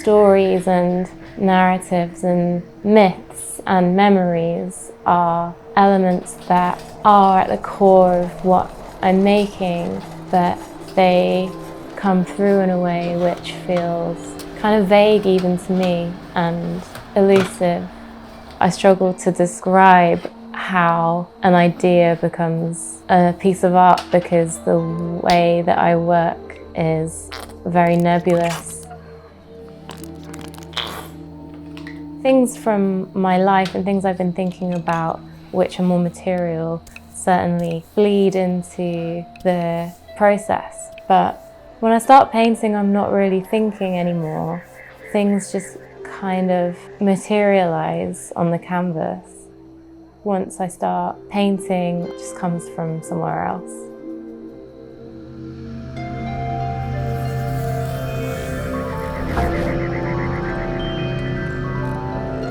stories and narratives and myths and memories are elements that are at the core of what I'm making, but they come through in a way which feels kind of vague even to me and elusive. I struggle to describe how an idea becomes a piece of art because the way that I work is very nebulous. Things from my life and things I've been thinking about, which are more material, certainly bleed into the process. But when I start painting, I'm not really thinking anymore. Things just kind of materialize on the canvas. Once I start painting, it just comes from somewhere else.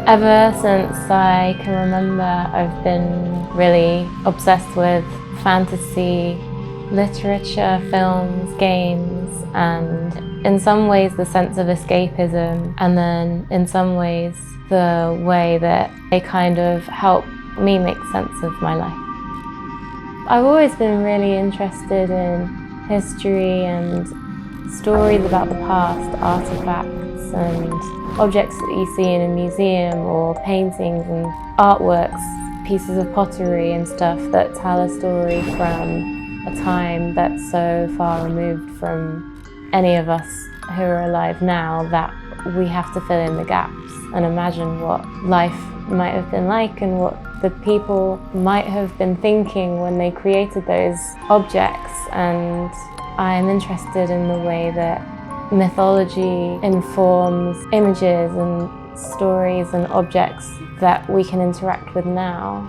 Ever since I can remember, I've been really obsessed with fantasy, literature, films, games, and in some ways the sense of escapism, and then in some ways the way that they kind of help me make sense of my life. I've always been really interested in history and stories about the past, artifacts and objects that you see in a museum, or paintings and artworks, pieces of pottery and stuff that tell a story from a time that's so far removed from any of us who are alive now that we have to fill in the gaps and imagine what life might have been like and what the people might have been thinking when they created those objects. And I'm interested in the way that mythology informs images and stories and objects that we can interact with now.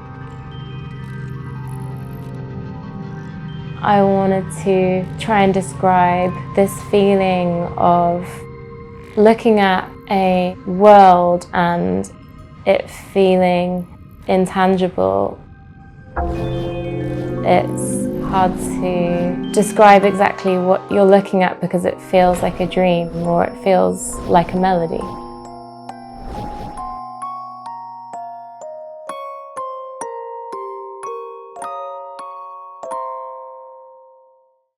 I wanted to try and describe this feeling of looking at a world and it feeling intangible. It's hard to describe exactly what you're looking at because it feels like a dream or it feels like a melody.